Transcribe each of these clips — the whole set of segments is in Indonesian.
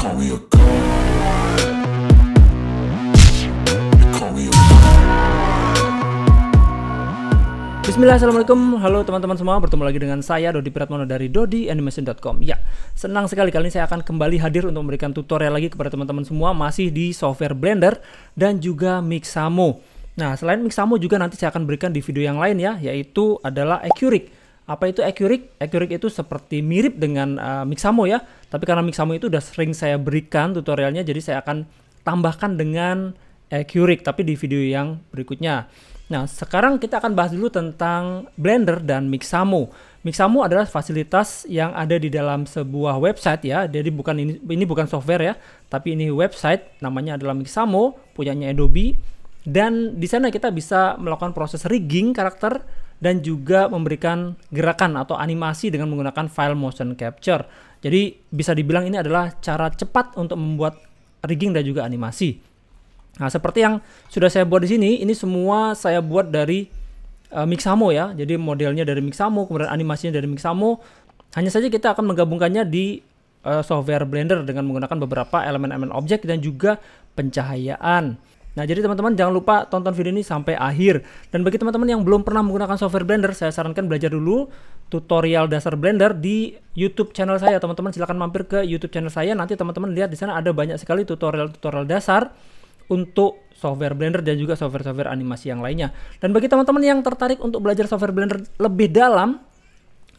call me a god. You call me a Bismillah, assalamualaikum, halo teman-teman semua, bertemu lagi dengan saya Dodi Piratmono dari dodianimation.com. Ya, senang sekali kali ini saya akan kembali hadir untuk memberikan tutorial lagi kepada teman-teman semua, masih di software Blender dan juga Mixamo. Nah, selain Mixamo juga nanti saya akan berikan di video yang lain ya, yaitu adalah Accuric. Apa itu Accuric? Accuric itu seperti mirip dengan Mixamo ya, tapi karena Mixamo itu udah sering saya berikan tutorialnya, jadi saya akan tambahkan dengan Accuric tapi di video yang berikutnya. Nah, sekarang kita akan bahas dulu tentang Blender dan Mixamo. Mixamo adalah fasilitas yang ada di dalam sebuah website ya. Jadi ini bukan software ya, tapi ini website, namanya adalah Mixamo, punyanya Adobe. Dan di sana kita bisa melakukan proses rigging karakter dan juga memberikan gerakan atau animasi dengan menggunakan file motion capture. Jadi bisa dibilang ini adalah cara cepat untuk membuat rigging dan juga animasi. Nah, seperti yang sudah saya buat di sini, ini semua saya buat dari Mixamo ya. Jadi modelnya dari Mixamo, kemudian animasinya dari Mixamo. Hanya saja kita akan menggabungkannya di software Blender dengan menggunakan beberapa elemen-elemen objek dan juga pencahayaan. Nah, jadi teman-teman jangan lupa tonton video ini sampai akhir. Dan bagi teman-teman yang belum pernah menggunakan software Blender, saya sarankan belajar dulu tutorial dasar Blender di YouTube channel saya. Teman-teman silahkan mampir ke YouTube channel saya. Nanti teman-teman lihat di sana ada banyak sekali tutorial-tutorial dasar untuk software Blender dan juga software-software animasi yang lainnya. Dan bagi teman-teman yang tertarik untuk belajar software Blender lebih dalam,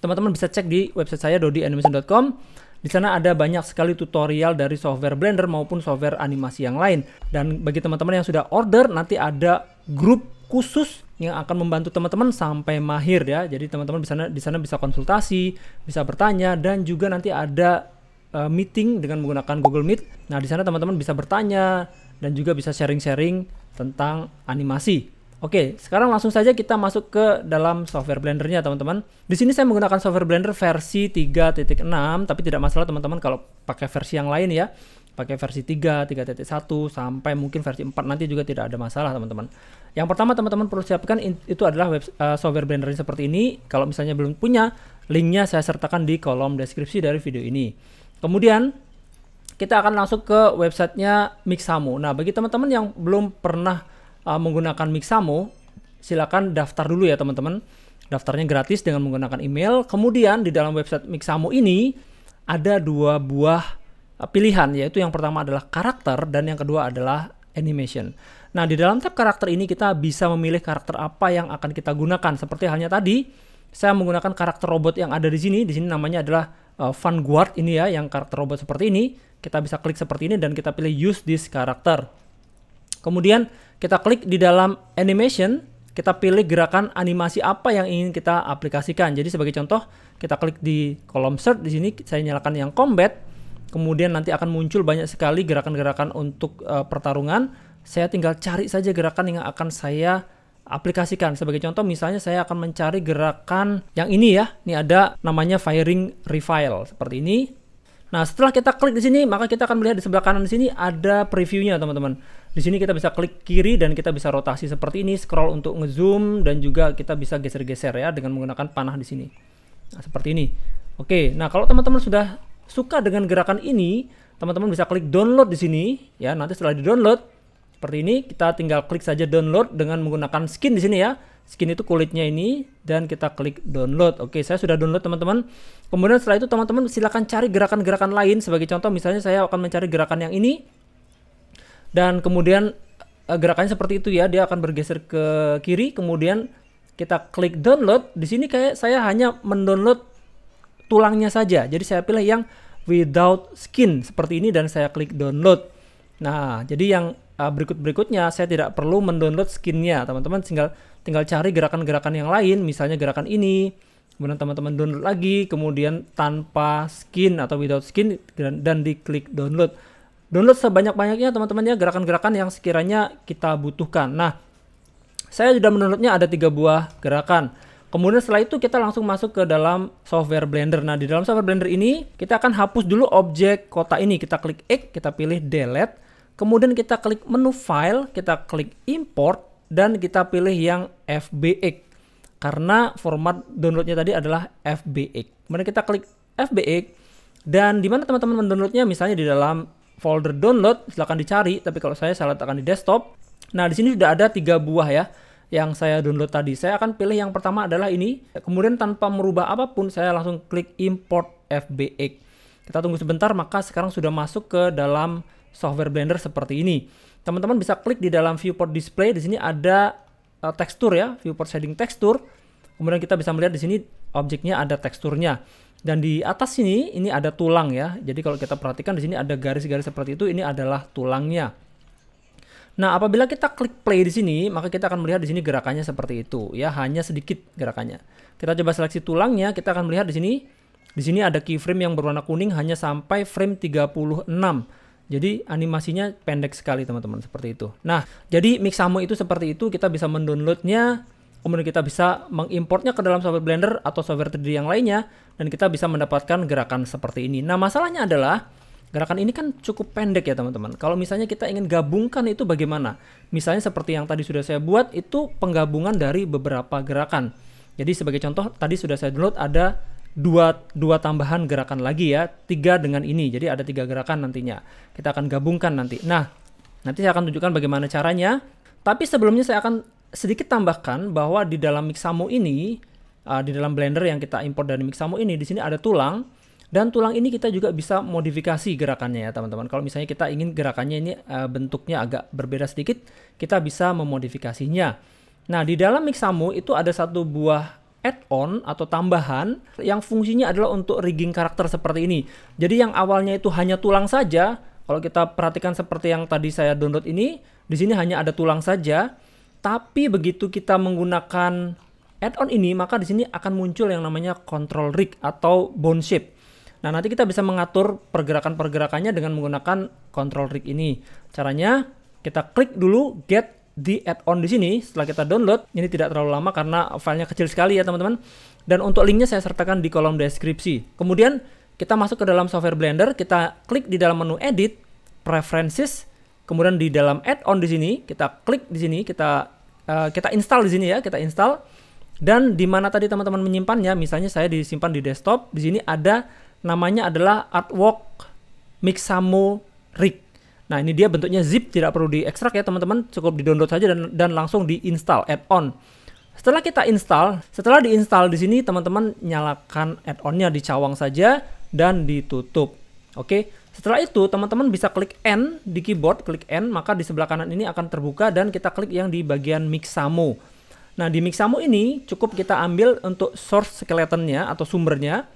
teman-teman bisa cek di website saya dodianimation.com. Di sana ada banyak sekali tutorial dari software Blender maupun software animasi yang lain. Dan bagi teman-teman yang sudah order, nanti ada grup khusus yang akan membantu teman-teman sampai mahir ya. Jadi teman-teman di sana bisa konsultasi, bisa bertanya, dan juga nanti ada meeting dengan menggunakan Google Meet. Nah, di sana teman-teman bisa bertanya dan juga bisa sharing-sharing tentang animasi. Oke, sekarang langsung saja kita masuk ke dalam software Blendernya teman-teman. Di sini saya menggunakan software Blender versi 3.6, tapi tidak masalah teman-teman kalau pakai versi yang lain ya. Pakai versi 3, 3.1 sampai mungkin versi 4 nanti juga tidak ada masalah teman-teman. Yang pertama teman-teman perlu siapkan itu adalah software Blender seperti ini. Kalau misalnya belum punya, linknya saya sertakan di kolom deskripsi dari video ini. Kemudian kita akan langsung ke websitenya Mixamo. Nah, bagi teman-teman yang belum pernah menggunakan Mixamo, silakan daftar dulu ya teman-teman. Daftarnya gratis dengan menggunakan email. Kemudian di dalam website Mixamo ini ada dua buah pilihan, yaitu yang pertama adalah karakter dan yang kedua adalah animation. Nah, di dalam tab karakter ini kita bisa memilih karakter apa yang akan kita gunakan. Seperti halnya tadi, saya menggunakan karakter robot yang ada di sini. Di sini namanya adalah Vanguard ini ya, yang karakter robot seperti ini. Kita bisa klik seperti ini dan kita pilih use this character. Kemudian kita klik di dalam animation, kita pilih gerakan animasi apa yang ingin kita aplikasikan. Jadi sebagai contoh, kita klik di kolom search di sini, saya nyalakan yang combat. Kemudian nanti akan muncul banyak sekali gerakan-gerakan untuk pertarungan. Saya tinggal cari saja gerakan yang akan saya aplikasikan. Sebagai contoh misalnya saya akan mencari gerakan yang ini ya. Ini ada namanya firing refile seperti ini. Nah, setelah kita klik di sini, maka kita akan melihat di sebelah kanan di sini ada previewnya teman-teman. Di sini kita bisa klik kiri dan kita bisa rotasi seperti ini, scroll untuk ngezoom dan juga kita bisa geser-geser ya dengan menggunakan panah di sini. Nah, seperti ini. Oke, nah kalau teman-teman sudah suka dengan gerakan ini, teman-teman bisa klik download di sini ya. Nanti setelah di-download seperti ini, kita tinggal klik saja download dengan menggunakan skin di sini ya. Skin itu kulitnya ini dan kita klik download. Oke, saya sudah download teman-teman. Kemudian setelah itu teman-teman silakan cari gerakan-gerakan lain. Sebagai contoh misalnya saya akan mencari gerakan yang ini. Dan kemudian gerakannya seperti itu ya, dia akan bergeser ke kiri. Kemudian kita klik download. Di sini kayak saya hanya mendownload tulangnya saja. Jadi saya pilih yang without skin seperti ini dan saya klik download. Nah, jadi yang berikutnya saya tidak perlu mendownload skinnya, teman-teman tinggal cari gerakan-gerakan yang lain, misalnya gerakan ini, kemudian teman-teman download lagi, kemudian tanpa skin atau without skin dan diklik download. Download sebanyak-banyaknya teman-teman ya, gerakan-gerakan yang sekiranya kita butuhkan. Nah, saya sudah mendownloadnya ada 3 buah gerakan. Kemudian setelah itu kita langsung masuk ke dalam software Blender. Nah, di dalam software Blender ini kita akan hapus dulu objek kota ini. Kita klik X, kita pilih delete. Kemudian kita klik menu file, kita klik import dan kita pilih yang FBX. Karena format downloadnya tadi adalah FBX. Kemudian kita klik FBX. Dan di mana teman-teman mendownloadnya, misalnya di dalam folder download, silahkan dicari. Tapi kalau saya letakkan di desktop. Nah, di sini sudah ada 3 buah ya yang saya download tadi. Saya akan pilih yang pertama adalah ini. Kemudian tanpa merubah apapun, saya langsung klik import FBX. Kita tunggu sebentar, maka sekarang sudah masuk ke dalam software Blender seperti ini. Teman-teman bisa klik di dalam viewport display. Di sini ada tekstur ya, viewport shading tekstur. Kemudian kita bisa melihat di sini objeknya ada teksturnya. Dan di atas sini ini ada tulang ya. Jadi kalau kita perhatikan di sini ada garis-garis seperti itu, ini adalah tulangnya. Nah, apabila kita klik play di sini, maka kita akan melihat di sini gerakannya seperti itu ya, hanya sedikit gerakannya. Kita coba seleksi tulangnya, kita akan melihat di sini. Di sini ada keyframe yang berwarna kuning hanya sampai frame 36. Jadi animasinya pendek sekali teman-teman, seperti itu. Nah, jadi Mixamo itu seperti itu, kita bisa mendownloadnya. Kemudian kita bisa mengimportnya ke dalam software Blender atau software 3D yang lainnya, dan kita bisa mendapatkan gerakan seperti ini. Nah, masalahnya adalah gerakan ini kan cukup pendek ya teman-teman. Kalau misalnya kita ingin gabungkan itu bagaimana? Misalnya seperti yang tadi sudah saya buat, itu penggabungan dari beberapa gerakan. Jadi sebagai contoh, tadi sudah saya download ada dua tambahan gerakan lagi ya, 3 dengan ini. Jadi ada 3 gerakan nantinya. Kita akan gabungkan nanti. Nah, nanti saya akan tunjukkan bagaimana caranya. Tapi sebelumnya saya akan sedikit tambahkan bahwa di dalam Mixamo ini, di dalam Blender yang kita import dari Mixamo ini, di sini ada tulang, dan tulang ini kita juga bisa modifikasi gerakannya ya teman-teman. Kalau misalnya kita ingin gerakannya ini bentuknya agak berbeda sedikit, kita bisa memodifikasinya. Nah, di dalam Mixamo itu ada satu buah add-on atau tambahan yang fungsinya adalah untuk rigging karakter seperti ini. Jadi yang awalnya itu hanya tulang saja, kalau kita perhatikan seperti yang tadi saya download ini, di sini hanya ada tulang saja. Tapi begitu kita menggunakan add-on ini, maka di sini akan muncul yang namanya control rig atau bone shape. Nah, nanti kita bisa mengatur pergerakan-pergerakannya dengan menggunakan control rig ini. Caranya kita klik dulu get the add-on di sini. Setelah kita download, ini tidak terlalu lama karena filenya kecil sekali ya teman-teman. Dan untuk linknya saya sertakan di kolom deskripsi. Kemudian kita masuk ke dalam software Blender, kita klik di dalam menu edit, preferences, kemudian di dalam add-on di sini kita klik di sini, kita install di sini ya, kita install. Dan di mana tadi teman-teman menyimpannya, misalnya saya disimpan di desktop, di sini ada namanya adalah Artwork Mixamo Rig. Nah, ini dia bentuknya zip, tidak perlu diekstrak ya teman-teman, cukup di-download saja dan langsung di-install add-on. Setelah kita install, setelah di-install di sini teman-teman nyalakan add-onnya, dicawang saja dan ditutup. Oke. Setelah itu teman-teman bisa klik N di keyboard, klik N, maka di sebelah kanan ini akan terbuka dan kita klik yang di bagian Mixamo. Nah, di Mixamo ini cukup kita ambil untuk source skeletonnya atau sumbernya.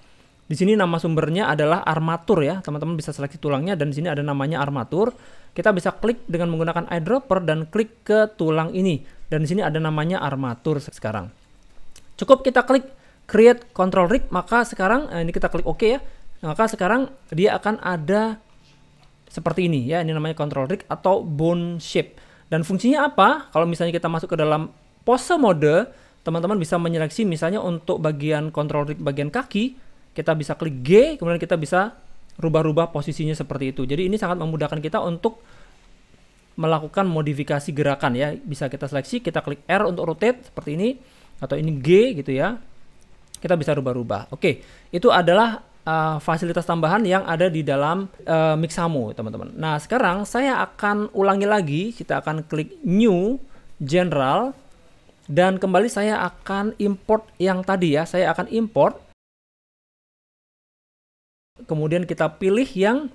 Di sini nama sumbernya adalah armatur ya. Teman-teman bisa seleksi tulangnya dan di sini ada namanya armatur. Kita bisa klik dengan menggunakan eyedropper dan klik ke tulang ini. Dan di sini ada namanya armatur sekarang. Cukup kita klik create control rig, maka sekarang ini kita klik OK ya. Maka sekarang dia akan ada seperti ini ya, ini namanya control rig atau bone shape. Dan fungsinya apa? Kalau misalnya kita masuk ke dalam pose mode, teman-teman bisa menyeleksi misalnya untuk bagian control rig bagian kaki, kita bisa klik G, kemudian kita bisa rubah-rubah posisinya seperti itu. Jadi ini sangat memudahkan kita untuk melakukan modifikasi gerakan ya. Bisa kita seleksi, kita klik R untuk rotate seperti ini, atau ini G gitu ya. Kita bisa rubah-rubah. Oke, itu adalah fasilitas tambahan yang ada di dalam Mixamo teman-teman. Nah, sekarang saya akan ulangi lagi. Kita akan klik New, General, dan kembali saya akan import yang tadi ya. Saya akan import. Kemudian kita pilih yang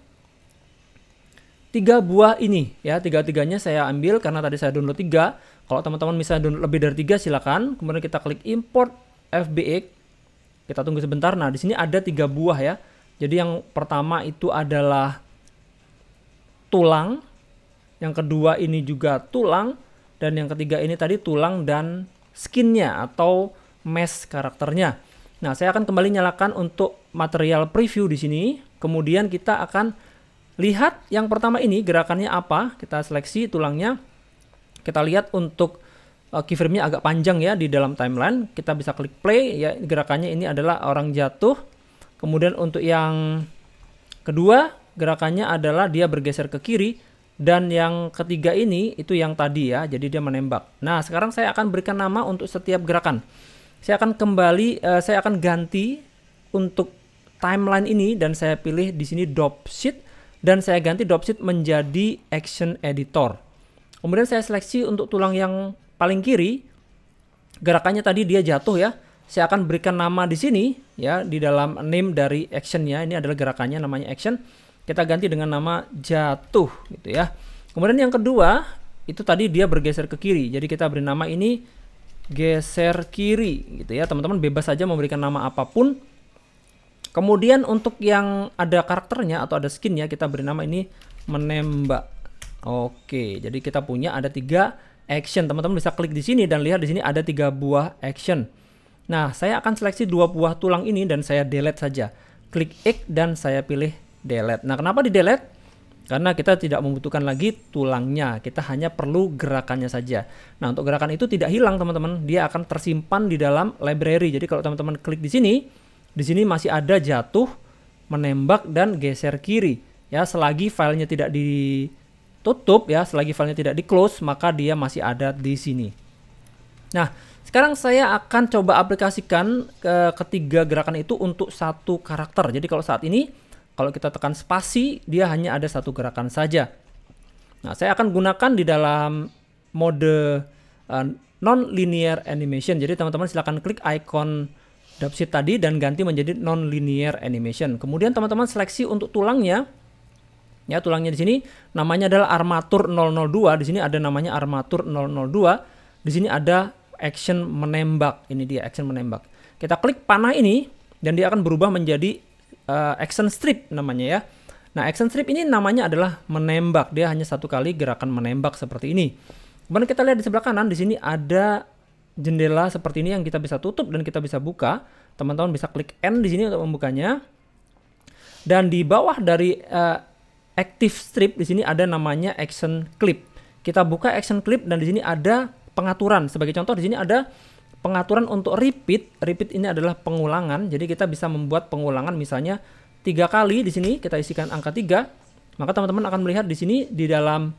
3 buah ini ya. 3-3-nya saya ambil karena tadi saya download 3. Kalau teman-teman misalnya download lebih dari 3 silakan. Kemudian kita klik import FBX. Kita tunggu sebentar. Nah, di sini ada 3 buah ya. Jadi yang pertama itu adalah tulang. Yang kedua ini juga tulang. Dan yang ketiga ini tadi tulang dan skinnya atau mesh karakternya. Nah, saya akan kembali nyalakan untuk material preview di sini. Kemudian kita akan lihat yang pertama ini gerakannya apa. Kita seleksi tulangnya. Kita lihat untuk keyframe-nya agak panjang ya di dalam timeline. Kita bisa klik play ya, gerakannya ini adalah orang jatuh. Kemudian untuk yang kedua gerakannya adalah dia bergeser ke kiri, dan yang ketiga ini itu yang tadi ya, jadi dia menembak. Nah, sekarang saya akan berikan nama untuk setiap gerakan. Saya akan ganti untuk timeline ini dan saya pilih di sini dropsheet dan saya ganti dropsheet menjadi action editor. Kemudian saya seleksi untuk tulang yang paling kiri. Gerakannya tadi dia jatuh ya. Saya akan berikan nama di sini ya, di dalam name dari actionnya. Ini adalah gerakannya, namanya action. Kita ganti dengan nama jatuh gitu ya. Kemudian yang kedua, itu tadi dia bergeser ke kiri. Jadi kita beri nama ini geser kiri gitu ya. Teman-teman bebas saja memberikan nama apapun. Kemudian untuk yang ada karakternya atau ada skinnya, kita beri nama ini menembak. Oke, jadi kita punya ada 3 action. Teman-teman bisa klik di sini dan lihat di sini ada 3 buah action. Nah, saya akan seleksi 2 buah tulang ini dan saya delete saja. Klik X dan saya pilih delete. Nah, kenapa di delete? Karena kita tidak membutuhkan lagi tulangnya. Kita hanya perlu gerakannya saja. Nah, untuk gerakan itu tidak hilang, teman-teman. Dia akan tersimpan di dalam library. Jadi kalau teman-teman klik di sini masih ada jatuh, menembak dan geser kiri. Ya, selagi filenya tidak ditutup ya, selagi filenya tidak di-close, maka dia masih ada di sini. Nah, sekarang saya akan coba aplikasikan ketiga gerakan itu untuk satu karakter. Jadi kalau saat ini, kalau kita tekan spasi, dia hanya ada satu gerakan saja. Nah, saya akan gunakan di dalam mode non-linear animation. Jadi teman-teman silahkan klik icon dropsheet tadi dan ganti menjadi non-linear animation. Kemudian teman-teman seleksi untuk tulangnya. Ya, tulangnya di sini namanya adalah armatur 002. Di sini ada namanya armatur 002. Di sini ada action menembak. Ini dia action menembak. Kita klik panah ini dan dia akan berubah menjadi action strip namanya ya. Nah, action strip ini namanya adalah menembak. Dia hanya satu kali gerakan menembak seperti ini. Kemudian kita lihat di sebelah kanan di sini ada jendela seperti ini yang kita bisa tutup dan kita bisa buka. Teman-teman bisa klik N di sini untuk membukanya. Dan di bawah dari active strip di sini ada namanya action clip. Kita buka action clip dan di sini ada pengaturan. Sebagai contoh di sini ada pengaturan untuk repeat. Repeat ini adalah pengulangan. Jadi kita bisa membuat pengulangan misalnya 3 kali di sini kita isikan angka 3. Maka teman-teman akan melihat di sini di dalam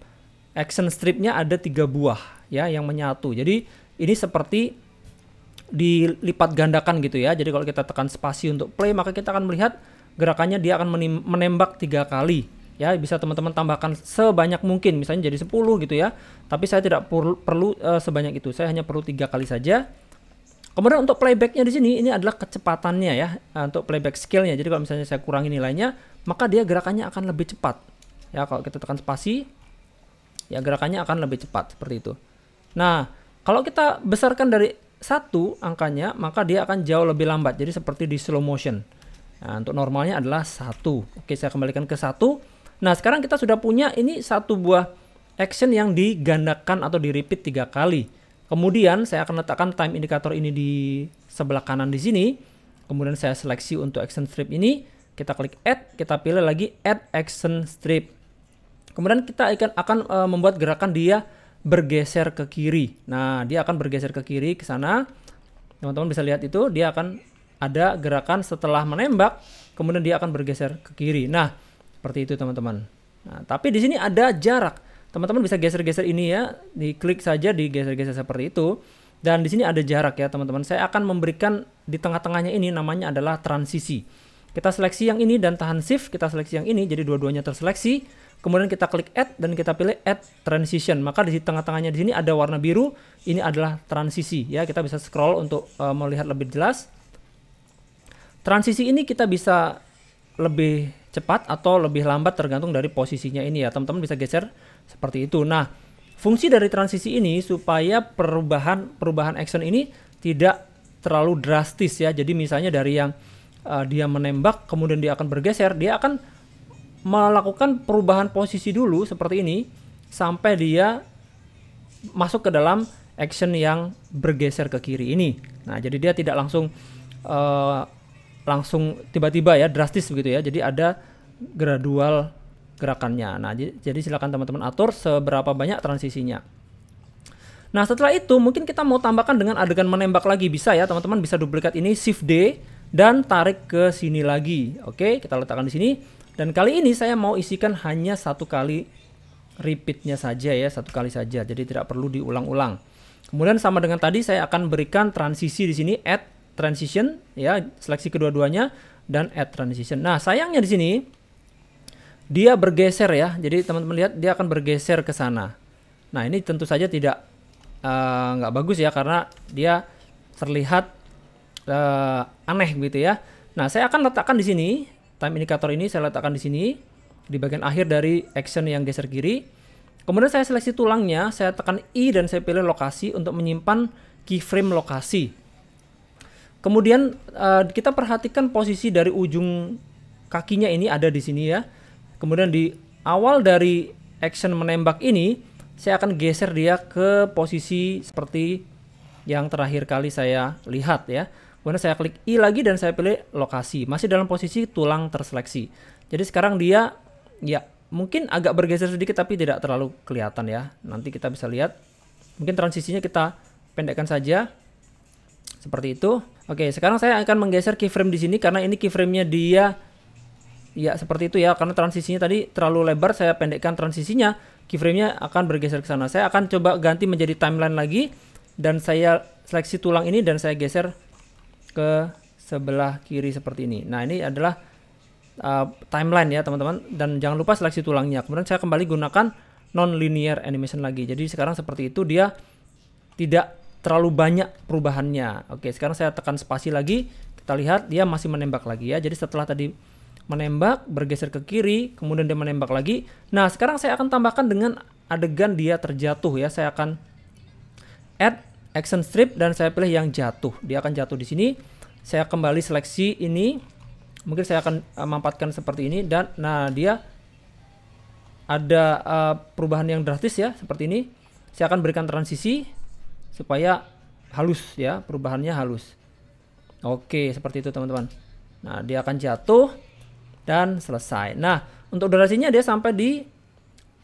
action stripnya ada 3 buah ya yang menyatu. Jadi ini seperti dilipat gandakan gitu ya. Jadi kalau kita tekan spasi untuk play, maka kita akan melihat gerakannya dia akan menembak 3 kali. Ya, bisa teman-teman tambahkan sebanyak mungkin, misalnya jadi 10 gitu ya. Tapi saya tidak perlu sebanyak itu. Saya hanya perlu 3 kali saja. Kemudian untuk playbacknya di sini, ini adalah kecepatannya ya, untuk playback skillnya. Jadi kalau misalnya saya kurangi nilainya, maka dia gerakannya akan lebih cepat. Ya, kalau kita tekan spasi, ya gerakannya akan lebih cepat seperti itu. Nah, kalau kita besarkan dari 1 angkanya, maka dia akan jauh lebih lambat. Jadi seperti di slow motion. Nah, untuk normalnya adalah 1. Oke, saya kembalikan ke 1. Nah, sekarang kita sudah punya ini satu buah action yang digandakan atau di repeat 3 kali. Kemudian saya akan letakkan time indicator ini di sebelah kanan di sini. Kemudian saya seleksi untuk action strip ini. Kita klik add, kita pilih lagi add action strip. Kemudian kita akan membuat gerakan dia bergeser ke kiri. Nah, dia akan bergeser ke kiri ke sana. Teman-teman bisa lihat itu, dia akan ada gerakan setelah menembak, kemudian dia akan bergeser ke kiri. Nah, seperti itu teman-teman. Nah, tapi di sini ada jarak. Teman-teman bisa geser-geser ini ya, diklik saja digeser-geser seperti itu. Dan di sini ada jarak ya teman-teman. Saya akan memberikan di tengah-tengahnya ini namanya adalah transisi. Kita seleksi yang ini dan tahan shift, kita seleksi yang ini, jadi dua-duanya terseleksi. Kemudian kita klik add dan kita pilih add transition. Maka di tengah-tengahnya di sini ada warna biru, ini adalah transisi ya. Kita bisa scroll untuk melihat lebih jelas. Transisi ini kita bisa lebih cepat atau lebih lambat tergantung dari posisinya ini ya. Teman-teman bisa geser seperti itu. Nah, fungsi dari transisi ini supaya perubahan action ini tidak terlalu drastis ya. Jadi misalnya dari yang dia menembak kemudian dia akan bergeser, dia akan melakukan perubahan posisi dulu seperti ini sampai dia masuk ke dalam action yang bergeser ke kiri ini. Nah, jadi dia tidak langsung tiba-tiba ya drastis begitu ya. Jadi ada gradual gerakannya. Nah, jadi silakan teman-teman atur seberapa banyak transisinya. Nah, setelah itu mungkin kita mau tambahkan dengan adegan menembak lagi, bisa ya teman-teman. Bisa duplikat ini Shift D dan tarik ke sini lagi. Oke, kita letakkan di sini. Dan kali ini saya mau isikan hanya 1 kali repeatnya saja ya, 1 kali saja. Jadi tidak perlu diulang-ulang. Kemudian sama dengan tadi saya akan berikan transisi di sini add transition ya, seleksi kedua-duanya dan add transition. Nah, sayangnya di sini dia bergeser ya. Jadi teman-teman lihat dia akan bergeser ke sana. Nah, ini tentu saja tidak nggak bagus ya, karena dia terlihat aneh gitu ya. Nah, saya akan letakkan di sini time indicator ini, saya letakkan di sini di bagian akhir dari action yang geser kiri. Kemudian saya seleksi tulangnya, saya tekan I dan saya pilih lokasi untuk menyimpan keyframe lokasi. Kemudian kita perhatikan posisi dari ujung kakinya ini ada di sini ya. Kemudian di awal dari action menembak ini, saya akan geser dia ke posisi seperti yang terakhir kali saya lihat ya. Kemudian saya klik I lagi dan saya pilih lokasi. Masih dalam posisi tulang terseleksi. Jadi sekarang dia ya mungkin agak bergeser sedikit tapi tidak terlalu kelihatan ya. Nanti kita bisa lihat. Mungkin transisinya kita pendekkan saja. Seperti itu. Oke, sekarang saya akan menggeser keyframe di sini karena ini keyframe-nya dia ya seperti itu ya, karena transisinya tadi terlalu lebar, saya pendekkan transisinya, keyframe-nya akan bergeser ke sana. Saya akan coba ganti menjadi timeline lagi dan saya seleksi tulang ini dan saya geser ke sebelah kiri seperti ini. Nah, ini adalah timeline ya teman-teman, dan jangan lupa seleksi tulangnya. Kemudian saya kembali gunakan non-linear animation lagi. Jadi sekarang seperti itu, dia tidak terlalu banyak perubahannya. Oke, sekarang saya tekan spasi lagi, kita lihat dia masih menembak lagi ya. Jadi setelah tadi menembak, bergeser ke kiri, kemudian dia menembak lagi. Nah, sekarang saya akan tambahkan dengan adegan dia terjatuh ya. Saya akan add action strip dan saya pilih yang jatuh. Dia akan jatuh di sini. Saya kembali seleksi ini. Mungkin saya akan mampatkan seperti ini dan nah dia ada perubahan yang drastis ya, seperti ini. Saya akan berikan transisi supaya halus ya, perubahannya halus. Oke, seperti itu teman-teman. Nah, dia akan jatuh dan selesai. Nah, untuk durasinya dia sampai di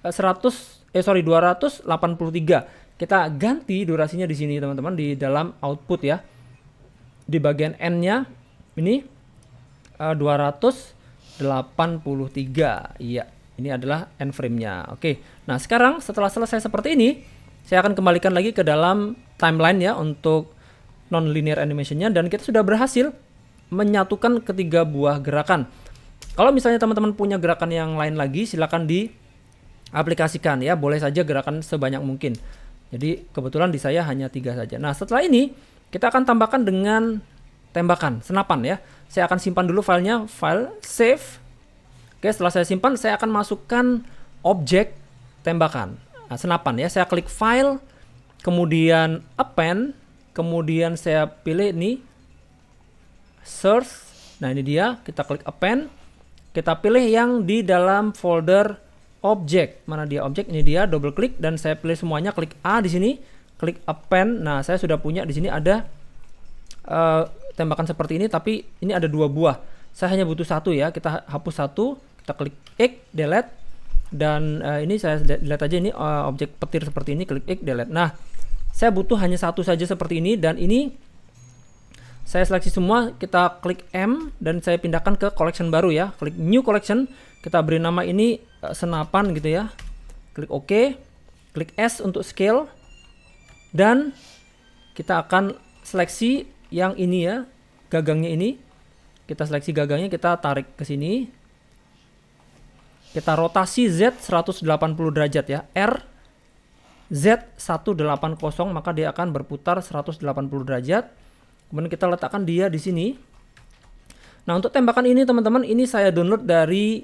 283. Kita ganti durasinya di sini teman-teman, di dalam output ya. Di bagian N-nya ini 283. Iya, ini adalah N frame-nya. Oke. Nah, sekarang setelah selesai seperti ini, saya akan kembalikan lagi ke dalam timeline ya untuk non-linear animation-nya, dan kita sudah berhasil menyatukan ketiga buah gerakan. Kalau misalnya teman-teman punya gerakan yang lain lagi, silakan diaplikasikan ya. Boleh saja gerakan sebanyak mungkin. Jadi kebetulan di saya hanya 3 saja. Nah, setelah ini kita akan tambahkan dengan tembakan, senapan ya. Saya akan simpan dulu filenya, file save. Oke, setelah saya simpan, saya akan masukkan objek tembakan, senapan ya. Saya klik file, kemudian append, kemudian saya pilih ini search. Nah, ini dia, kita klik append. Kita pilih yang di dalam folder objek. Mana dia objek? Ini dia, double klik dan saya pilih semuanya, klik A di sini, klik append. Nah, saya sudah punya di sini ada tembakan seperti ini, tapi ini ada 2 buah. Saya hanya butuh 1 ya. Kita hapus 1, kita klik X, delete. Dan ini saya lihat aja ini objek petir seperti ini, klik X, delete. Nah, saya butuh hanya 1 saja seperti ini, dan ini saya seleksi semua, kita klik M dan saya pindahkan ke collection baru ya. Klik new collection, kita beri nama ini senapan gitu ya. Klik OK, klik S untuk scale, dan kita akan seleksi yang ini ya, gagangnya ini. Kita seleksi gagangnya, kita tarik ke sini. Kita rotasi Z 180 derajat ya. R Z 180, maka dia akan berputar 180 derajat. Kemudian kita letakkan dia di sini. Nah, untuk tembakan ini teman-teman, ini saya download dari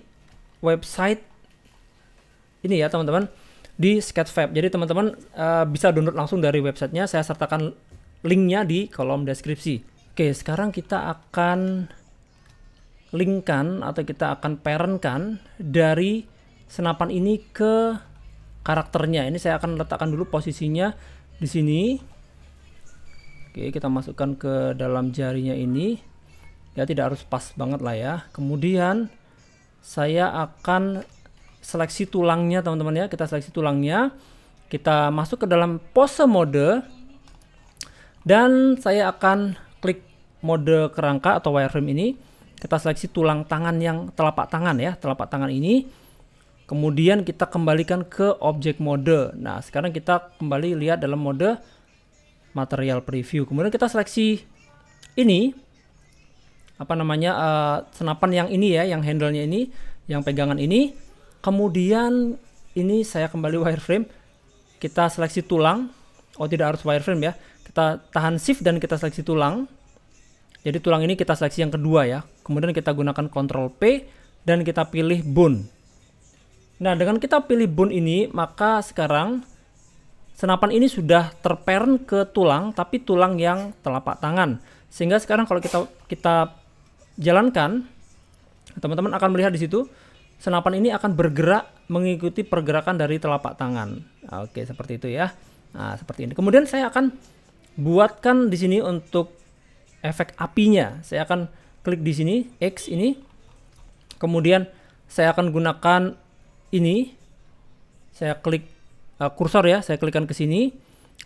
website ini ya teman-teman, di Sketchfab. Jadi teman-teman bisa download langsung dari websitenya. Saya sertakan linknya di kolom deskripsi. Oke, sekarang kita akan linkkan atau kita akan parentkan dari senapan ini ke karakternya. Ini saya akan letakkan dulu posisinya di sini. Oke, kita masukkan ke dalam jarinya ini. Ya, tidak harus pas banget lah ya. Kemudian saya akan seleksi tulangnya teman-teman ya. Kita seleksi tulangnya. Kita masuk ke dalam pose mode. Dan saya akan klik mode kerangka atau wireframe ini. Kita seleksi tulang tangan yang telapak tangan ya. Telapak tangan ini. Kemudian kita kembalikan ke objek mode. Nah, sekarang kita kembali lihat dalam mode material preview. Kemudian kita seleksi ini, senapan yang ini ya, yang handle-nya ini, yang pegangan ini. Kemudian ini saya kembali wireframe, kita seleksi tulang. Oh, tidak harus wireframe ya, kita tahan shift dan kita seleksi tulang. Jadi tulang ini kita seleksi yang kedua ya. Kemudian kita gunakan Ctrl P dan kita pilih bone. Nah, dengan kita pilih bone ini, maka sekarang senapan ini sudah terparent ke tulang, tapi tulang yang telapak tangan. Sehingga sekarang kalau kita jalankan, teman-teman akan melihat di situ senapan ini akan bergerak mengikuti pergerakan dari telapak tangan. Oke, seperti itu ya. Nah, seperti ini. Kemudian saya akan buatkan di sini untuk efek apinya. Saya akan klik di sini X ini. Kemudian saya akan gunakan ini. Saya klik kursor ya, saya klikkan ke sini.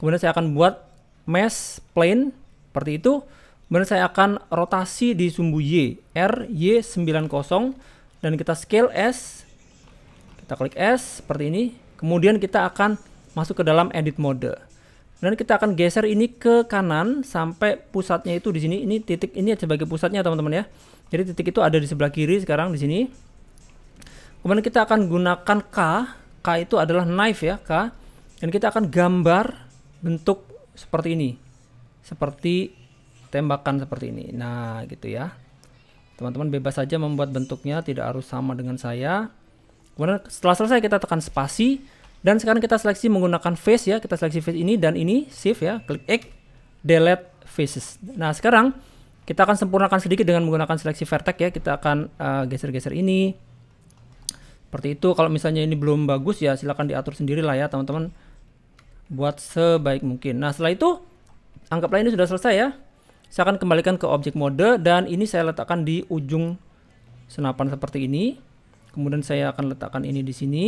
Kemudian saya akan buat mesh plane seperti itu. Kemudian saya akan rotasi di sumbu Y, RY90 dan kita scale S. Kita klik S seperti ini. Kemudian kita akan masuk ke dalam edit mode. Dan kita akan geser ini ke kanan sampai pusatnya itu di sini. Ini titik ini sebagai pusatnya teman-teman ya. Jadi titik itu ada di sebelah kiri sekarang di sini. Kemudian kita akan gunakan K. K itu adalah knife ya, K. Dan kita akan gambar bentuk seperti ini. Seperti tembakan seperti ini. Nah, gitu ya. Teman-teman bebas saja membuat bentuknya, tidak harus sama dengan saya. Kemudian setelah selesai kita tekan spasi. Dan sekarang kita seleksi menggunakan face ya, kita seleksi face ini dan ini, shift ya, klik X, delete faces. Nah sekarang kita akan sempurnakan sedikit dengan menggunakan seleksi vertex ya, kita akan geser-geser ini. Seperti itu, kalau misalnya ini belum bagus ya silahkan diatur sendiri lah ya teman-teman. Buat sebaik mungkin. Nah setelah itu, anggaplah ini sudah selesai ya. Saya akan kembalikan ke object mode dan ini saya letakkan di ujung senapan seperti ini. Kemudian saya akan letakkan ini di sini.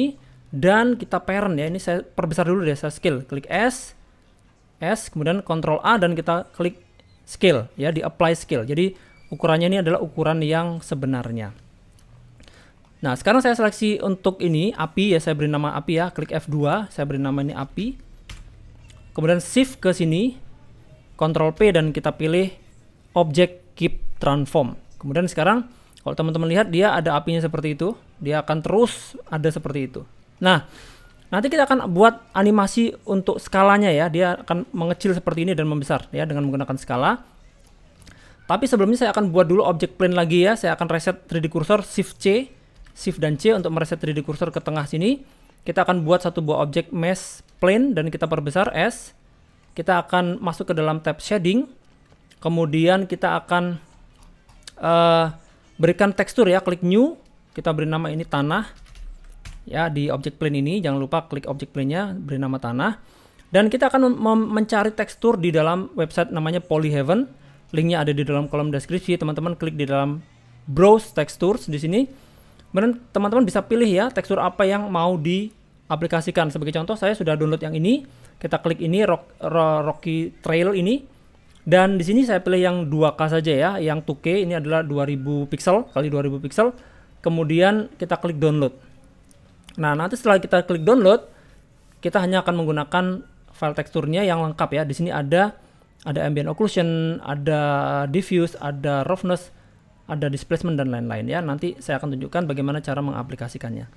Dan kita parent ya, ini saya perbesar dulu deh, saya scale, klik S, kemudian Ctrl A dan kita klik scale ya, di apply scale. Jadi ukurannya ini adalah ukuran yang sebenarnya. Nah sekarang saya seleksi untuk ini api ya, saya beri nama api ya, klik F2, saya beri nama ini api. Kemudian shift ke sini, Ctrl P dan kita pilih object keep transform. Kemudian sekarang kalau teman-teman lihat dia ada apinya seperti itu, dia akan terus ada seperti itu. Nah, nanti kita akan buat animasi untuk skalanya ya. Dia akan mengecil seperti ini dan membesar ya dengan menggunakan skala. Tapi sebelumnya saya akan buat dulu object plane lagi ya. Saya akan reset 3D cursor Shift C, Shift dan C untuk mereset 3D cursor ke tengah sini. Kita akan buat satu buah object mesh plane dan kita perbesar S. Kita akan masuk ke dalam tab shading. Kemudian kita akan berikan tekstur ya, klik new. Kita beri nama ini tanah. Ya, di object plane ini jangan lupa klik object plane-nya, beri nama tanah. Dan kita akan mencari tekstur di dalam website namanya Polyhaven. Linknya ada di dalam kolom deskripsi. Teman-teman klik di dalam browse textures di sini. Kemudian teman-teman bisa pilih ya tekstur apa yang mau diaplikasikan. Sebagai contoh saya sudah download yang ini. Kita klik ini Rocky Trail ini. Dan di sini saya pilih yang 2K saja ya, yang 2K ini adalah 2000 pixel kali 2000 pixel. Kemudian kita klik download. Nah, nanti setelah kita klik download, kita hanya akan menggunakan file teksturnya yang lengkap ya. Di sini ada ambient occlusion, ada diffuse, ada roughness, ada displacement dan lain-lain ya. Nanti saya akan tunjukkan bagaimana cara mengaplikasikannya.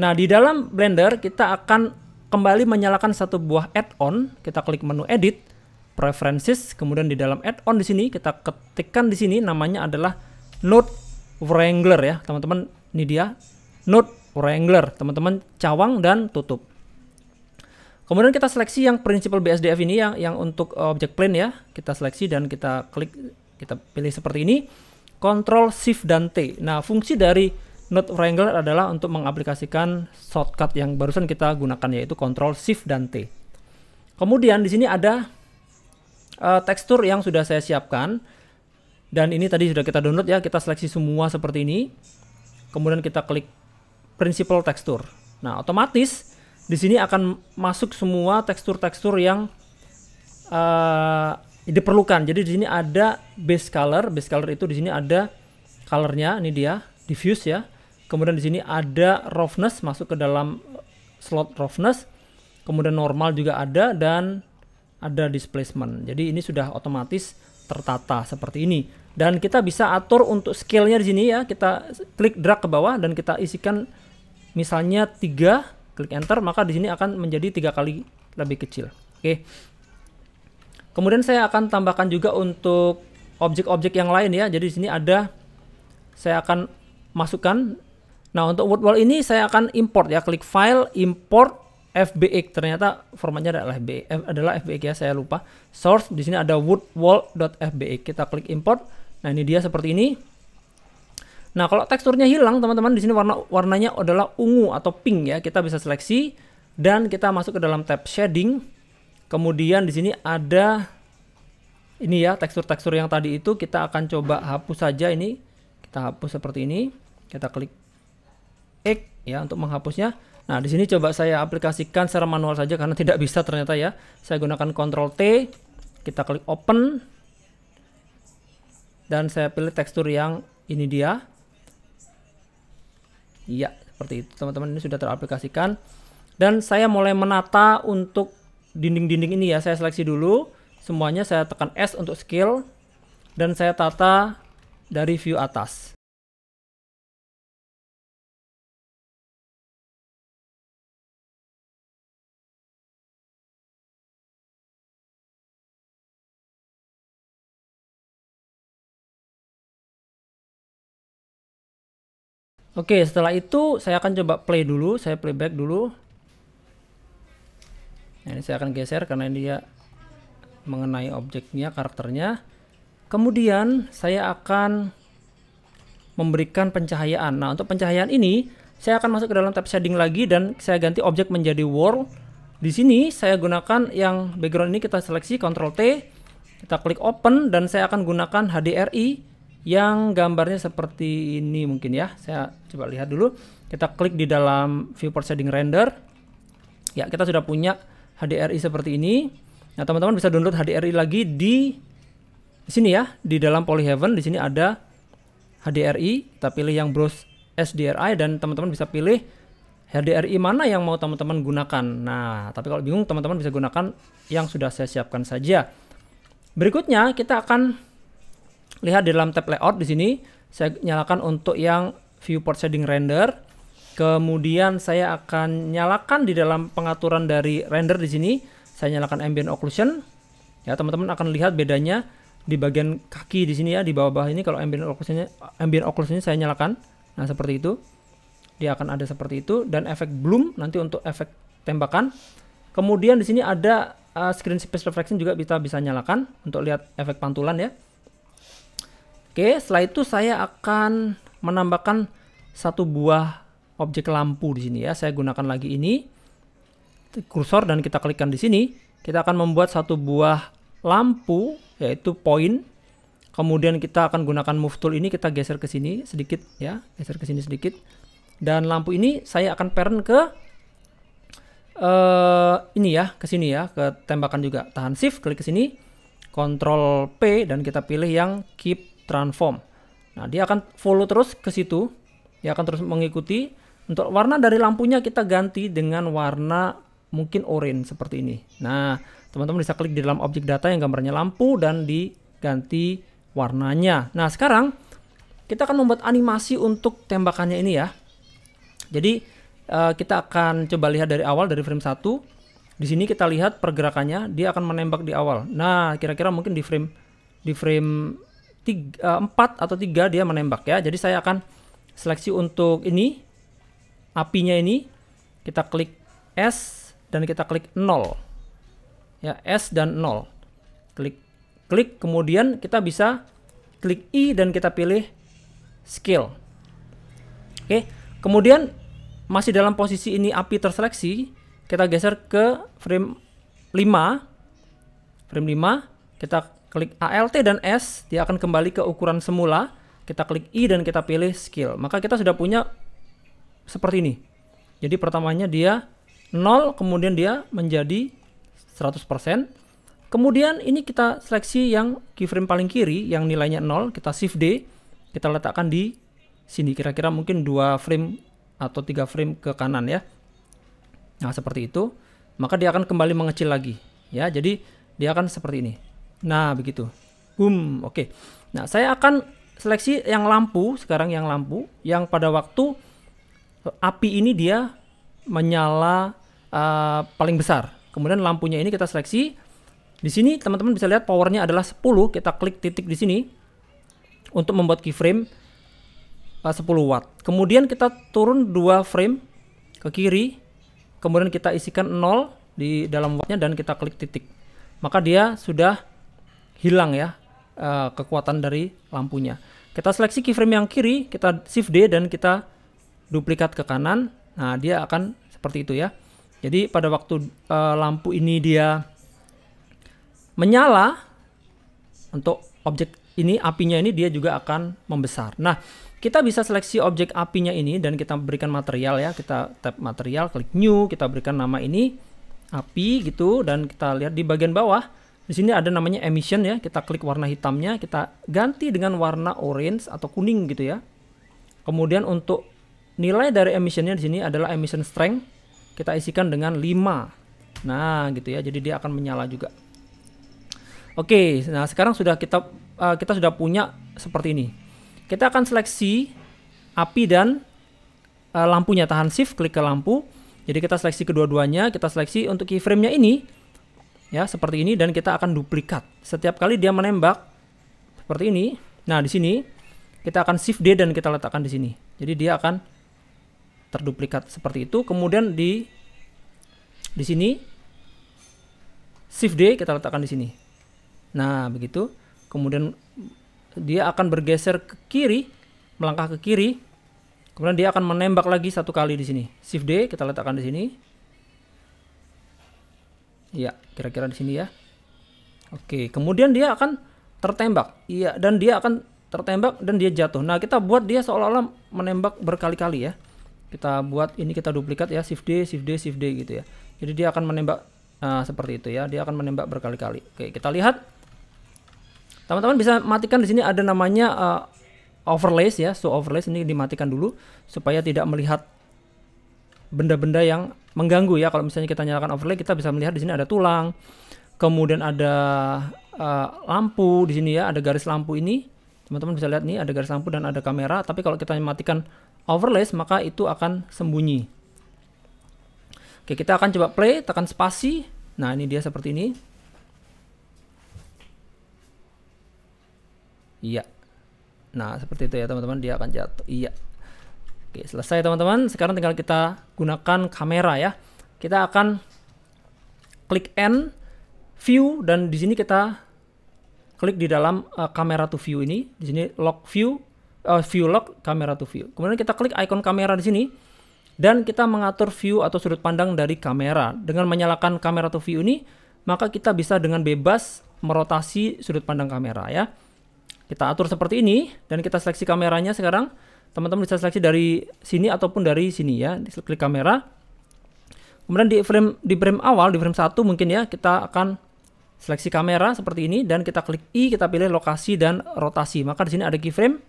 Nah, di dalam Blender kita akan kembali menyalakan satu buah add-on. Kita klik menu edit, preferences, kemudian di dalam add-on di sini kita ketikkan di sini namanya adalah Node Wrangler ya, teman-teman. Ini dia Node Wrangler, teman-teman cawang dan tutup. Kemudian kita seleksi yang Principal BSDF ini yang untuk object plane ya. Kita seleksi dan kita klik, kita pilih seperti ini. Ctrl Shift dan T. Nah, fungsi dari Node Wrangler adalah untuk mengaplikasikan shortcut yang barusan kita gunakan yaitu Ctrl Shift dan T. Kemudian di sini ada tekstur yang sudah saya siapkan. Dan ini tadi sudah kita download ya, kita seleksi semua seperti ini. Kemudian kita klik Principal Texture. Nah, otomatis di sini akan masuk semua tekstur-tekstur yang diperlukan. Jadi di sini ada base color. Base color itu di sini ada colornya, ini dia, diffuse ya. Kemudian di sini ada roughness, masuk ke dalam slot roughness. Kemudian normal juga ada dan ada displacement. Jadi ini sudah otomatis tertata seperti ini. Dan kita bisa atur untuk scale-nya di sini ya. Kita klik drag ke bawah dan kita isikan misalnya 3, klik enter, maka di sini akan menjadi 3 kali lebih kecil. Oke. Kemudian saya akan tambahkan juga untuk objek-objek yang lain ya. Jadi di sini ada, saya akan masukkan. Nah, untuk word wall ini saya akan import ya. Klik file, import FBX. Ternyata formatnya adalah FBX ya, saya lupa. Source di sini ada woodwall.fbx. Kita klik import. Nah, ini dia seperti ini. Nah, kalau teksturnya hilang, teman-teman, di sini warnanya adalah ungu atau pink ya. Kita bisa seleksi dan kita masuk ke dalam tab shading. Kemudian di sini ada ini ya, tekstur-tekstur yang tadi itu kita akan coba hapus saja ini. Kita hapus seperti ini. Kita klik X ya untuk menghapusnya. Nah, di sini coba saya aplikasikan secara manual saja karena tidak bisa ternyata ya. Saya gunakan Ctrl T. Kita klik open. Dan saya pilih tekstur yang ini dia. Iya, seperti itu teman-teman, ini sudah teraplikasikan. Dan saya mulai menata untuk dinding-dinding ini ya. Saya seleksi dulu semuanya, saya tekan S untuk scale dan saya tata dari view atas. Oke, setelah itu saya akan coba play dulu, saya playback dulu. Nah, ini saya akan geser karena ini dia mengenai objeknya, karakternya. Kemudian saya akan memberikan pencahayaan. Nah, untuk pencahayaan ini saya akan masuk ke dalam tab shading lagi dan saya ganti objek menjadi world. Di sini saya gunakan yang background ini, kita seleksi Ctrl T, kita klik open dan saya akan gunakan HDRI yang gambarnya seperti ini mungkin ya. Saya coba lihat dulu. Kita klik di dalam viewport shading render. Ya, kita sudah punya HDRI seperti ini. Nah, teman-teman bisa download HDRI lagi di sini ya, di dalam Polyhaven. Di sini ada HDRI. Kita pilih yang browse SDRI dan teman-teman bisa pilih HDRI mana yang mau teman-teman gunakan. Nah, tapi kalau bingung teman-teman bisa gunakan yang sudah saya siapkan saja. Berikutnya kita akan lihat di dalam tab layout. Di sini saya nyalakan untuk yang viewport shading render. Kemudian saya akan nyalakan di dalam pengaturan dari render di sini. Saya nyalakan ambient occlusion. Ya, teman-teman akan lihat bedanya di bagian kaki di sini ya, di bawah-bawah ini. Kalau ambient occlusionnya saya nyalakan. Nah, seperti itu. Dia akan ada seperti itu, dan efek bloom nanti untuk efek tembakan. Kemudian di sini ada screen space reflection juga kita bisa nyalakan untuk lihat efek pantulan ya. Oke, setelah itu saya akan menambahkan satu buah objek lampu di sini ya. Saya gunakan lagi ini kursor dan kita klikkan di sini. Kita akan membuat satu buah lampu yaitu point. Kemudian kita akan gunakan move tool ini, kita geser ke sini sedikit ya, geser ke sini sedikit. Dan lampu ini saya akan parent ke ini ya, ke sini ya, ke tembakan juga. Tahan shift, klik ke sini, Ctrl P dan kita pilih yang keep transform. Nah, dia akan follow terus ke situ. Dia akan terus mengikuti. Untuk warna dari lampunya kita ganti dengan warna mungkin orange seperti ini. Nah, teman-teman bisa klik di dalam objek data yang gambarnya lampu dan diganti warnanya. Nah, sekarang kita akan membuat animasi untuk tembakannya ini ya. Jadi kita akan coba lihat dari awal, dari frame 1. Di sini kita lihat pergerakannya, dia akan menembak di awal. Nah, kira-kira mungkin di frame 4 atau 3 dia menembak ya. Jadi saya akan seleksi untuk ini, apinya ini, kita klik S dan kita klik 0 ya, S dan 0, klik kemudian kita bisa klik I dan kita pilih scale. Oke, kemudian masih dalam posisi ini api terseleksi, kita geser ke frame 5, kita klik ALT dan S, dia akan kembali ke ukuran semula. Kita klik I dan kita pilih scale. Maka kita sudah punya seperti ini. Jadi pertamanya dia 0, kemudian dia menjadi 100%. Kemudian ini kita seleksi yang keyframe paling kiri yang nilainya 0, kita shift D, kita letakkan di sini, kira-kira mungkin 2 frame atau 3 frame ke kanan ya. Nah, seperti itu. Maka dia akan kembali mengecil lagi ya. Jadi dia akan seperti ini. Nah, begitu. Oke. Nah, saya akan seleksi yang lampu sekarang, yang lampu yang pada waktu api ini dia menyala paling besar. Kemudian lampunya ini kita seleksi. Di sini teman-teman bisa lihat powernya adalah 10. Kita klik titik di sini untuk membuat keyframe 10 watt. Kemudian kita turun 2 frame ke kiri. Kemudian kita isikan 0 di dalam wattnya dan kita klik titik. Maka dia sudah hilang ya kekuatan dari lampunya. Kita seleksi keyframe yang kiri, kita Shift D dan kita duplikat ke kanan. Nah, dia akan seperti itu ya. Jadi pada waktu lampu ini dia menyala, untuk objek ini, apinya ini dia juga akan membesar. Nah, kita bisa seleksi objek apinya ini dan kita berikan material ya. Kita tab material, klik new, kita berikan nama ini api gitu, dan kita lihat di bagian bawah di sini ada namanya emission ya. Kita klik warna hitamnya, kita ganti dengan warna orange atau kuning gitu ya. Kemudian untuk nilai dari emissionnya di sini adalah emission strength. Kita isikan dengan 5. Nah, gitu ya. Jadi dia akan menyala juga. Oke, nah sekarang sudah kita sudah punya seperti ini. Kita akan seleksi api dan lampunya. Tahan shift, klik ke lampu. Jadi kita seleksi kedua-duanya, kita seleksi untuk keyframe-nya ini ya, seperti ini, dan kita akan duplikat. Setiap kali dia menembak seperti ini. Nah, di sini kita akan shift D dan kita letakkan di sini. Jadi dia akan terduplikat seperti itu. Kemudian di sini shift D kita letakkan di sini. Nah, begitu. Kemudian dia akan bergeser ke kiri, melangkah ke kiri. Kemudian dia akan menembak lagi satu kali di sini. Shift D kita letakkan di sini. Ya, kira-kira di sini ya. Oke, kemudian dia akan tertembak. Iya, dan dia akan tertembak dan dia jatuh. Nah, kita buat dia seolah-olah menembak berkali-kali ya. Kita buat ini, kita duplikat ya, Shift D, Shift D, Shift D gitu ya. Jadi dia akan menembak seperti itu ya. Dia akan menembak berkali-kali. Oke, kita lihat. Teman-teman bisa matikan di sini ada namanya overlays ya. Show overlays ini dimatikan dulu supaya tidak melihat benda-benda yang mengganggu ya. Kalau misalnya kita nyalakan overlay, kita bisa melihat di sini ada tulang. Kemudian ada lampu di sini ya, ada garis lampu ini. Teman-teman bisa lihat nih ada garis lampu dan ada kamera. Tapi kalau kita matikan overlays, maka itu akan sembunyi. Oke, kita akan coba play, tekan spasi. Nah, ini dia seperti ini. Iya. Nah, seperti itu ya teman-teman, dia akan jatuh. Iya. Oke, selesai teman-teman. Sekarang tinggal kita gunakan kamera ya. Kita akan klik N, view, dan di sini kita klik di dalam kamera to view ini. Di sini lock view, view lock, kamera to view. Kemudian kita klik icon kamera di sini dan kita mengatur view atau sudut pandang dari kamera. Dengan menyalakan kamera to view ini, maka kita bisa dengan bebas merotasi sudut pandang kamera ya. Kita atur seperti ini dan kita seleksi kameranya sekarang. Teman-teman bisa seleksi dari sini ataupun dari sini ya. Klik kamera. Kemudian di frame awal, di frame 1 mungkin ya, kita akan seleksi kamera seperti ini dan kita klik I, kita pilih lokasi dan rotasi. Maka di sini ada keyframe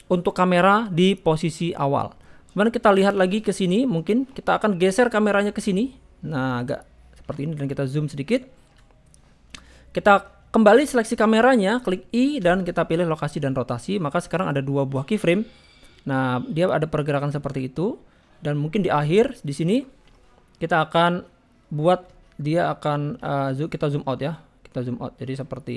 untuk kamera di posisi awal. Kemudian kita lihat lagi ke sini, mungkin kita akan geser kameranya ke sini. Nah, agak seperti ini dan kita zoom sedikit. Kita kembali seleksi kameranya, klik I dan kita pilih lokasi dan rotasi. Maka sekarang ada 2 buah keyframe. Nah, dia ada pergerakan seperti itu. Dan mungkin di akhir di sini kita akan buat dia akan kita zoom out ya. Kita zoom out. Jadi seperti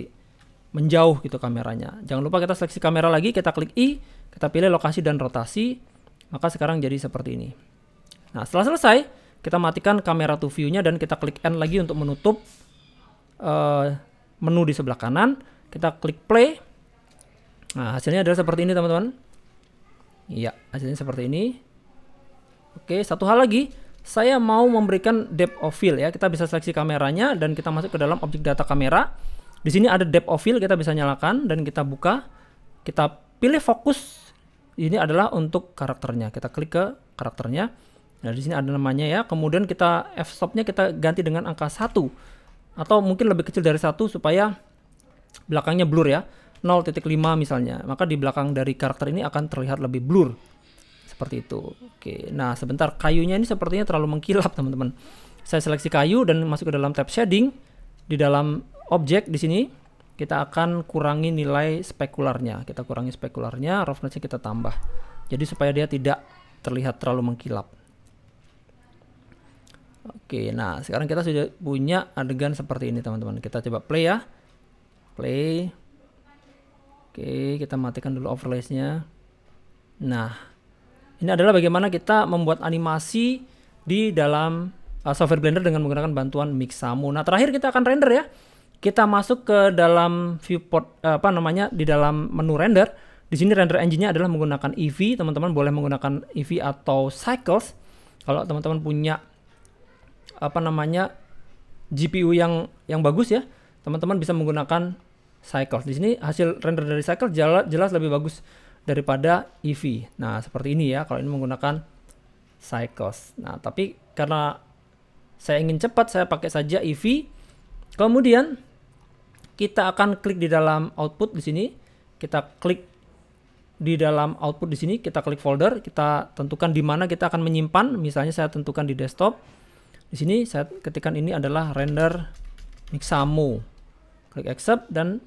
menjauh gitu kameranya. Jangan lupa kita seleksi kamera lagi, kita klik I, kita pilih lokasi dan rotasi. Maka sekarang jadi seperti ini. Nah, setelah selesai, kita matikan kamera to view-nya dan kita klik N lagi untuk menutup menu di sebelah kanan. Kita klik play. Nah, hasilnya adalah seperti ini teman-teman. Iya, hasilnya seperti ini. Oke, satu hal lagi, saya mau memberikan depth of field ya. Kita bisa seleksi kameranya dan kita masuk ke dalam objek data kamera. Di sini ada depth of field, kita bisa nyalakan dan kita buka. Kita pilih fokus. Ini adalah untuk karakternya. Kita klik ke karakternya. Nah, di sini ada namanya ya. Kemudian kita f-stop-nya kita ganti dengan angka 1. Atau mungkin lebih kecil dari 1 supaya belakangnya blur ya. 0.5 misalnya. Maka di belakang dari karakter ini akan terlihat lebih blur. Seperti itu. Oke, nah sebentar, kayunya ini sepertinya terlalu mengkilap teman-teman. Saya seleksi kayu dan masuk ke dalam tab shading. Di dalam objek di sini kita akan kurangi nilai spekularnya. Kita kurangi spekularnya, roughness-nya kita tambah. Jadi supaya dia tidak terlihat terlalu mengkilap. Oke, nah sekarang kita sudah punya adegan seperti ini teman-teman. Kita coba play ya. Play. Oke, kita matikan dulu overlays-nya. Nah, ini adalah bagaimana kita membuat animasi di dalam software Blender dengan menggunakan bantuan Mixamo. Nah, terakhir kita akan render ya. Kita masuk ke dalam viewport di dalam menu render. Di sini render engine-nya adalah menggunakan Eevee. Teman-teman boleh menggunakan Eevee atau Cycles. Kalau teman-teman punya GPU yang bagus ya, teman-teman bisa menggunakan Cycles. Di sini hasil render dari Cycles jelas lebih bagus daripada Eevee. Nah, seperti ini ya kalau ini menggunakan Cycles. Nah, tapi karena saya ingin cepat, saya pakai saja Eevee. Kemudian kita akan klik di dalam output di sini. Kita klik di dalam output di sini, kita klik folder, kita tentukan di mana kita akan menyimpan. Misalnya saya tentukan di desktop. Di sini saya ketikkan ini adalah render Mixamo. Klik accept dan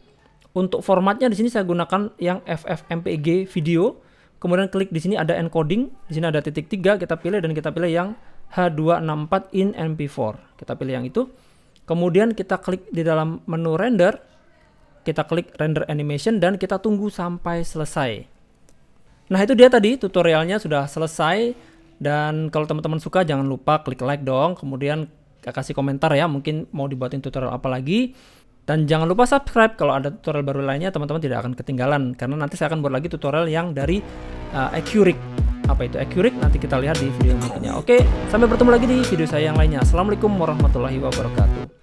untuk formatnya di sini saya gunakan yang FFmpeg video. Kemudian klik di sini ada encoding, di sini ada titik 3, kita pilih dan kita pilih yang H264 in MP4. Kita pilih yang itu. Kemudian kita klik di dalam menu render, kita klik render animation dan kita tunggu sampai selesai. Nah, itu dia tadi tutorialnya sudah selesai. Dan kalau teman-teman suka jangan lupa klik like dong, kemudian kasih komentar ya, mungkin mau dibuatin tutorial apa lagi. Dan jangan lupa subscribe kalau ada tutorial baru lainnya, teman-teman tidak akan ketinggalan. Karena nanti saya akan buat lagi tutorial yang dari Accuric. Apa itu Accuric? Nanti kita lihat di video yang berikutnya. Oke, sampai bertemu lagi di video saya yang lainnya. Assalamualaikum warahmatullahi wabarakatuh.